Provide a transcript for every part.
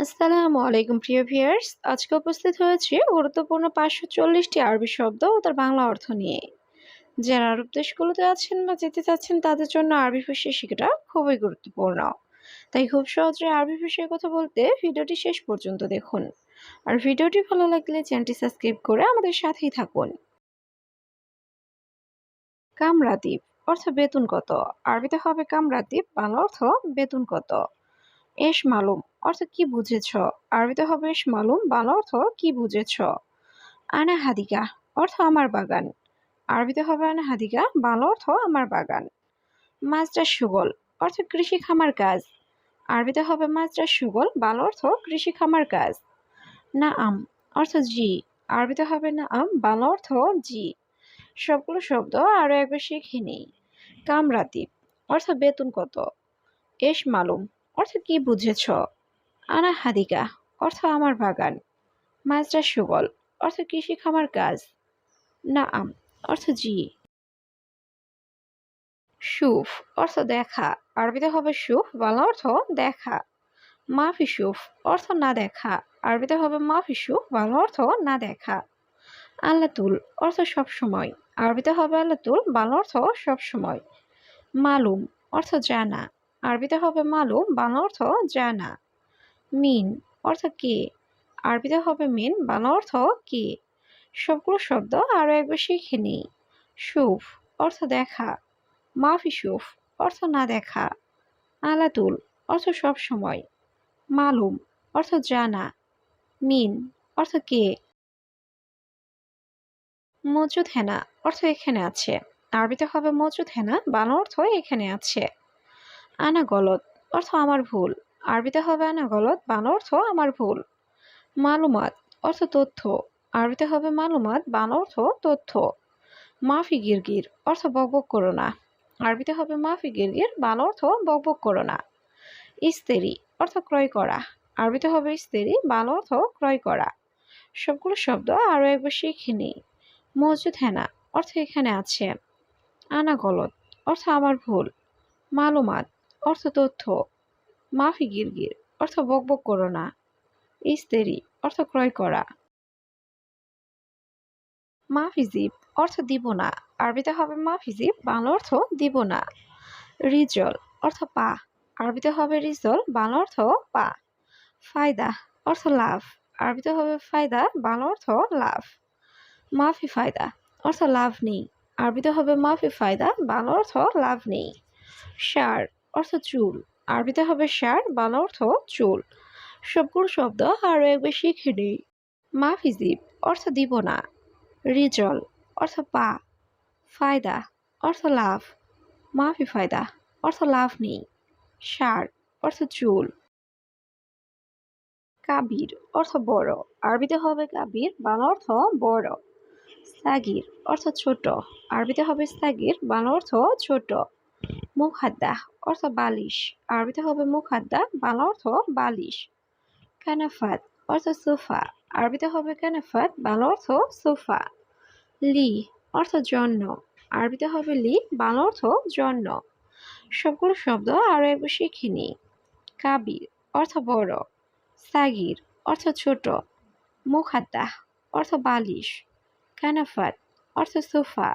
আসসালামু আলাইকুম প্রিয় ভিউয়ার্স। আজকে উপস্থিত হয়েছি গুরুত্বপূর্ণ ৫৪০টি আরবি শব্দ ও তার বাংলা অর্থ নিয়ে। যারা আরব দেশগুলোতে আছেন বা যেতে চাচ্ছেন তাদের জন্য আরবি ভাষা শেখাটা খুবই গুরুত্বপূর্ণ। তাই খুব সহজে আরবি ভাষায় কথা বলতে ভিডিওটি শেষ পর্যন্ত দেখুন। আর ভিডিওটি ভালো লাগলে চ্যানেলটি সাবস্ক্রাইব করে আমাদের সাথেই থাকুন। কামরাতিব অর্থ বেতন কত? আরবিতে হবে কামরাতিব, বাংলা অর্থ বেতন কত। এশ মালুম অর্থ কি বুঝেছ? আরবিতে হবে এশ মালুম, বাংলা অর্থ কি বুঝেছ। আনা হাদিকা অর্থ আমার বাগান। আরবিতে হবে আনা হাদিকা, বাংলা অর্থ আমার বাগান। মাজরা সুগল অর্থ কৃষি খামার কাজ। আরবিতে হবে মাজরা সুগল, বাংলা অর্থ কৃষি খামার কাজ। না আম অর্থ জি। আরবিতে হবে না আম, বাংলা অর্থ জি। সবগুলো শব্দ আরো একবার শিখে নিই। কামরাতিব অর্থ বেতন কত। এশ মালুম অর্থ কি বুঝেছ। আনা হাদিকা অর্থ আমার বাগান। মাজরা সুগল অর্থ কৃষি খামার কাজ। নাআম অর্থ জি। শুফ অর্থ দেখা। আরবিতে হবে শুফ, বাংলা অর্থ দেখা। মাফি শুফ অর্থ না দেখা। আরবিতে হবে মাফি শুফ, বাংলা অর্থ না দেখা। আল্লাতুল অর্থ সব সময়। আরবিতে হবে আল্লাতুল, বাংলা অর্থ সব সময়। মালুম অর্থ জানা। আরবিতে হবে মালুম, বাংলা অর্থ জানা। মিন অর্থ কে। আরবিতে হবে মিন, বাংলা অর্থ কে। সবগুলো শব্দ আরো একবার শিখে নিই। শুফ অর্থ দেখা। মাফি শুফ অর্থ না দেখা। আলাতুল অর্থ সব সময়। মালুম অর্থ জানা। মিন অর্থ কে। মজুদ হেনা অর্থ এখানে আছে। আরবিতে হবে মজুদ হেনা, বাংলা অর্থ এখানে আছে। আনা গলত অর্থ আমার ভুল। আরবিতে হবে আনা গলত, বাংলা অর্থ আমার ভুল। মালুমাত অর্থ তথ্য। আরবিতে হবে মালুমাত, বাংলা অর্থ তথ্য। মাফি গিরগির অর্থ বকবক করো না। আরবিতে হবে মাফি গিরগির, বাংলা অর্থ বকবক করো না। ইস্তেরি অর্থ ক্রয় করা। আরবিতে হবে ইস্তেরি, বাংলা অর্থ ক্রয় করা। সবগুলো শব্দ আরো একবার শিখে নিই। মজুদ হেনা অর্থ এখানে আছে। আনা গলত অর্থ আমার ভুল। মালুমাত অর্থ তথ্য। মাফি গিরগির অর্থ বকবক করো না। ইস্তেরি অর্থ ক্রয় করা। মাফিজিব অর্থ দিব না। আরবিতে হবে মাফিজিব, বাংলা অর্থ দিব না। রিজল অর্থ পা। আরবিতে হবে রিজল, বাংলা অর্থ পা। ফায়দা অর্থ লাভ। আরবিতে হবে ফায়দা, বাংলা অর্থ লাভ। মাফি ফায়দা অর্থ লাভ নেই। আরবিতে হবে মাফি ফায়দা, বাংলা অর্থ লাভ নেই। সার অর্থ চুল। আরবিতে হবে সার, বাংলা অর্থ চুল। সবগুলো শব্দ আরো একবার শিখে নেই। মাফিজিব অর্থ দিব না। রিজল অর্থ পা। ফায়দা অর্থ লাভ। মাফি ফায়দা অর্থ লাভ নেই। সার অর্থ চুল। কাবির অর্থ বড়। আরবিতে হবে কাবির, বাংলা অর্থ বড়। সাগির অর্থ ছোট। আরবিতে হবে সাগির, বাংলা অর্থ ছোট। মুখাদ্দা অর্থ বালিশ। আরবিতে হবে মুখাদ্দা, বাংলা অর্থ বালিশ। কানাফাত অর্থ সোফা। আরবিতে হবে কানাফাত, বাংলা অর্থ সোফা। লি অর্থ জন্য। আরবিতে হবে লি, বাংলা অর্থ জন্য। সবগুলো শব্দ আরো একবার শিখে নিই। কাবির অর্থ বড়। সাগির অর্থ ছোট। মুখাদ্দা অর্থ বালিশ। কানাফাত অর্থ সোফা।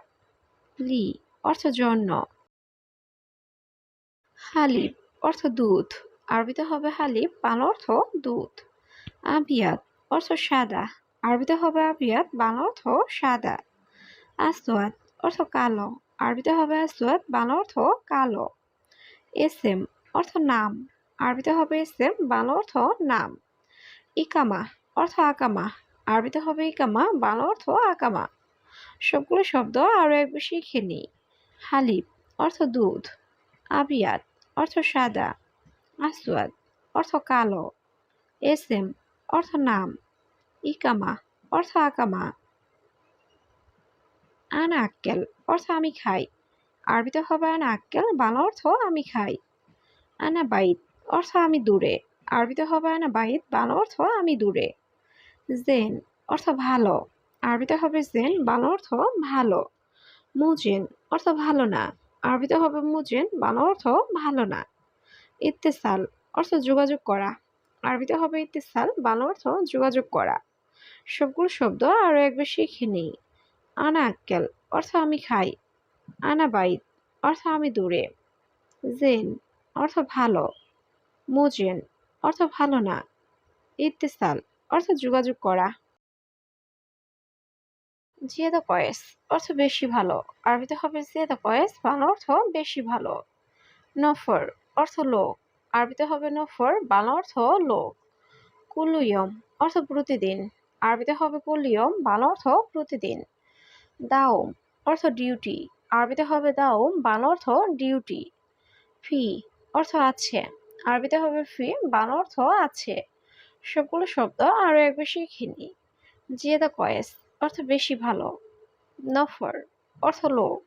লি অর্থ জন্য। হালিব অর্থ দুধ। আরবিতে হবে হালিব, বাংলা অর্থ দুধ। আবিয়াত অর্থ সাদা। আরবিতে হবে আবিয়াত, বাংলা অর্থ সাদা। আসওয়াদ অর্থ কালো। আরবিতে হবে আসওয়াদ, বাংলা অর্থ কালো। এসএম অর্থ নাম। আরবিতে হবে এসএম, বাংলা অর্থ নাম। ইকামা অর্থ আকামা। আরবিতে হবে ইকামা, বাংলা অর্থ আকামা। সবগুলো শব্দ আরো একবার শিখে নিই। হালিব অর্থ দুধ। আবিয়াত অর্থ সাদা। আসওয়াদ অর্থ কালো। এসএম অর্থ নাম। ইকামা অর্থ আকামা। আনা আক্কেল অর্থ আমি খাই। আরবিতে হবে আনা আক্কেল, বাংলা অর্থ আমি খাই। আনা বাইত অর্থ আমি দূরে। আরবিতে হবে আনা বাইত, বাংলা অর্থ আমি দূরে। জেন অর্থ ভালো। আরবিতে হবে জেন, বাংলা অর্থ ভালো। মুজেন অর্থ ভালো না। আরবিতে হবে মুজেন, বাংলা অর্থ ভালো না। ইত্তেসাল অর্থ যোগাযোগ করা। আরবিতে হবে ইত্তিসাল, বাংলা অর্থ যোগাযোগ করা। সবগুলো শব্দ আরো একবার শিখে নিই। আনা আক্কেল অর্থ আমি খাই। আনা বাইত অর্থ আমি দূরে। জেন অর্থ ভালো। মোজেন অর্থ ভালো না। ইত্তিসাল অর্থ যোগাযোগ করা। জিয়াদা কয়েস অর্থ বেশি ভালো। আরবিতে হবে জিয়াদা কয়েস, বাংলা অর্থ বেশি ভালো। নফর অর্থ লোক। আরবিতে হবে নফর, বাংলা অর্থ লোক। কুলুইয়ম অর্থ প্রতিদিন। আরবিতে হবে কুলইয়ম, বাংলা অর্থ প্রতিদিন। দাওম অর্থ ডিউটি। আরবিতে হবে দাওম, বাংলা অর্থ ডিউটি। ফি অর্থ আছে। আরবিতে হবে ফি, বাংলা অর্থ আছে। সবগুলো শব্দ আরো একবার শিখে নিই। জিয়াদা কয়েস অর্থ বেশি ভালো। নফর অর্থ লোক।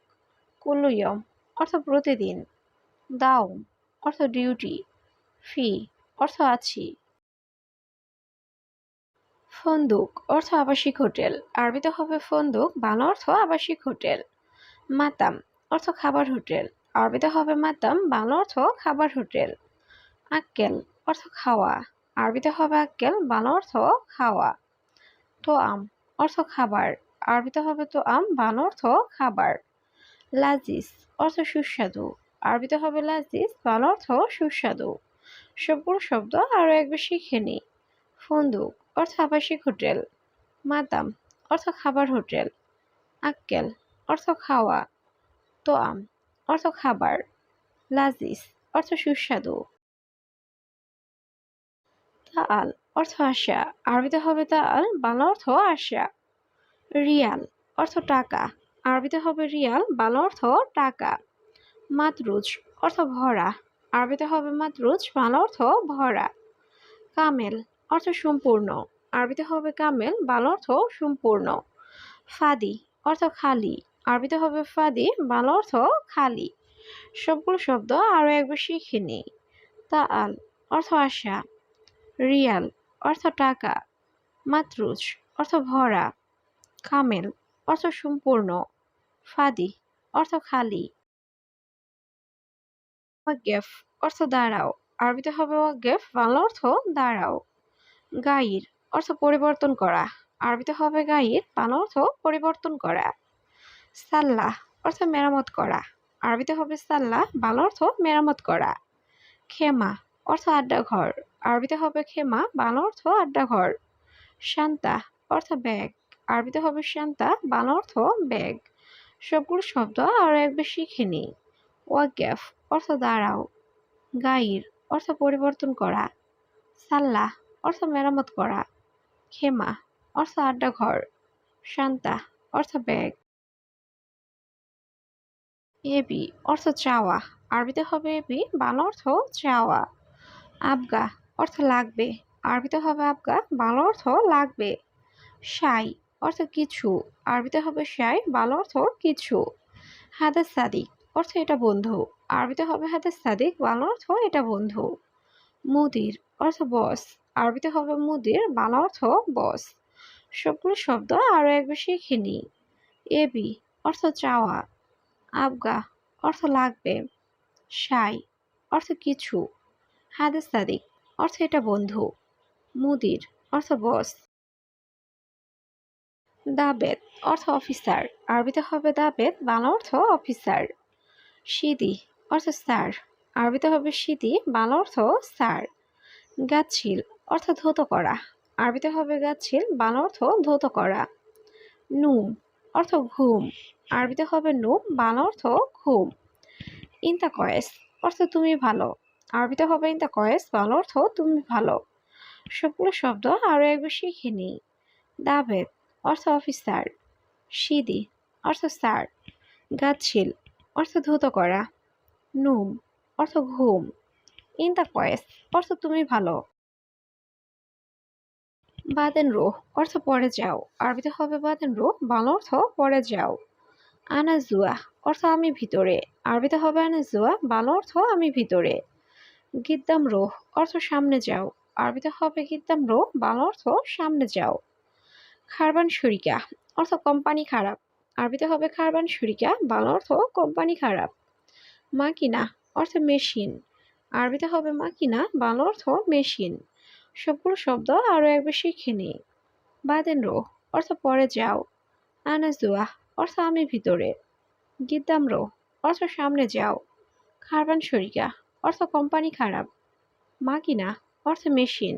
কুলুইয়ম অর্থ প্রতিদিন। দাওম অর্থ ডিউটি। ফি অর্থ আছি। ফন্দুক অর্থ আবাসিক হোটেল। আরবিতে হবে ফন্দুক, বাংলা অর্থ আবাসিক হোটেল। মাতাম অর্থ খাবার হোটেল। আরবিতে হবে মাতাম, বাংলা অর্থ খাবার হোটেল। আক্কেল অর্থ খাওয়া। আরবিতে হবে আক্কেল, বাংলা অর্থ খাওয়া। তোআম অর্থ খাবার। আরবিতে হবে তোআম, বাংলা অর্থ খাবার। লাজিজ অর্থ সুস্বাদু। আরবিতে হবে লাজিজ, বাংলা অর্থ সুস্বাদু। সবগুলো শব্দ আরো একবার শিখে নিই। ফন্দুক অর্থ আবাসিক হোটেল। মাতাম অর্থ খাবার হোটেল। আক্কেল অর্থ খাওয়া। তোআম অর্থ খাবার। লাজিজ অর্থ সুস্বাদু। তাআল অর্থ আশা। আরবিতে হবে তাআল, বাংলা অর্থ আশা। রিয়াল অর্থ টাকা। আরবিতে হবে রিয়াল, বাংলা অর্থ টাকা। মাতরুজ অর্থ ভরা। আরবিতে হবে মাতরুজ, বাংলা অর্থ ভরা। কামেল অর্থ সম্পূর্ণ। আরবিতে হবে কামেল, বাংলা অর্থ সম্পূর্ণ। ফাদি অর্থ খালি। আরবিতে হবে ফাদি, বাংলা অর্থ খালি। সবগুলো শব্দ আরো একবার শিখে নিই। তাআল অর্থ আশা। রিয়াল অর্থ টাকা। মাতরুজ অর্থ ভরা। কামেল অর্থ সম্পূর্ণ। ফাদি অর্থ খালি। ওয়াকগেফ অর্থ দাঁড়াও। আরবিতে হবে ওয়াকগেফ, বাংলা অর্থ দাঁড়াও। গাইর অর্থ পরিবর্তন করা। আরবিতে হবে গাইর, বাংলা অর্থ পরিবর্তন করা। সাল্লাহ অর্থ মেরামত করা। আরবিতে হবে সাল্লাহ, বাংলা অর্থ মেরামত করা। খেমা অর্থ আড্ডাঘর। আরবিতে হবে খেমা, বাংলা অর্থ আড্ডাঘর। শান্তা অর্থ ব্যাগ। আরবিতে হবে শান্তা, বাংলা অর্থ ব্যাগ। সবগুলো শব্দ আরো একবার শিখে নিই। ওয়াকগেফ অর্থ দাঁড়াও। গাইর অর্থ পরিবর্তন করা। সাল্লাহ অর্থ মেরামত করা। খেমা অর্থ আড্ডাঘর। শান্তা অর্থ ব্যাগ। এবি অর্থ চাওয়া। আরবিতে হবে এবি, বাংলা অর্থ চাওয়া। আবগা অর্থ লাগবে। আরবিতে হবে আবগা, বাংলা অর্থ লাগবে। শাই অর্থ কিছু। আরবিতে হবে শাই, বাংলা অর্থ কিছু। হাদা সাদিক অর্থ এটা বন্ধু। আরবিতে হবে হাদা সাদিক, বাংলা অর্থ এটা বন্ধু। মুদির অর্থ বস। আরবিতে হবে মুদির, বাংলা অর্থ বস। সবগুলো শব্দ আরো একবার শিখে নিই। এবি অর্থ চাওয়া। আবগা অর্থ লাগবে। শাই অর্থ কিছু। হাদা সাদিক অর্থ এটা বন্ধু। মুদির অর্থ বস। দাবেত অর্থ অফিসার। আরবিতে হবে দাবেত, বাংলা অর্থ অফিসার। সিদি অর্থ স্যার। আরবিতে হবে সিদি, বাংলা অর্থ স্যার। গাছিল অর্থ ধৌত করা। আরবিতে হবে গাছিল, বাংলা অর্থ ধৌত করা। নুম অর্থ ঘুম। আরবিতে হবে নুম, বাংলা অর্থ ঘুম। ইনতা কয়েস অর্থ তুমি ভালো। আরবিতে হবে ইনতা কয়েস, বাংলা অর্থ তুমি ভালো। সবগুলো শব্দ আরো একবার শিখে নিই। দাবেত অর্থ অফিসার। সিদি অর্থ স্যার। গাছিল অর্থ ধৌত করা। নুম অর্থ ঘুম। ইনতা কয়েস অর্থ তুমি ভালো। বাদেন রোহ অর্থ পরে যাও। আরবিতে হবে বাদেন রোহ, বাংলা অর্থ পরে যাও। আনা জুয়া অর্থ আমি ভিতরে। আরবিতে হবে আনা জুয়া, বাংলা অর্থ আমি ভিতরে। গিদ্দাম রোহ অর্থ সামনে যাও। আরবিতে হবে গিদ্দাম রোহ, বাংলা অর্থ সামনে যাও। খারবান শরিকা অর্থ কোম্পানি খারাপ। আরবিতে হবে খারবান শরিকা, বাংলা অর্থ কোম্পানি খারাপ। মাকিনা অর্থ মেশিন। আরবিতে হবে মাকিনা, বাংলা অর্থ মেশিন। সবগুলো শব্দ আরো একবার শিখে নিই। বাদেন রো অর্থ পরে যাও। আনাজুয়া অর্থ আমি ভিতরে। গিদ্দাম রো অর্থ সামনে যাও। খারবান শরিকা অর্থ কোম্পানি খারাপ। মাকিনা অর্থ মেশিন।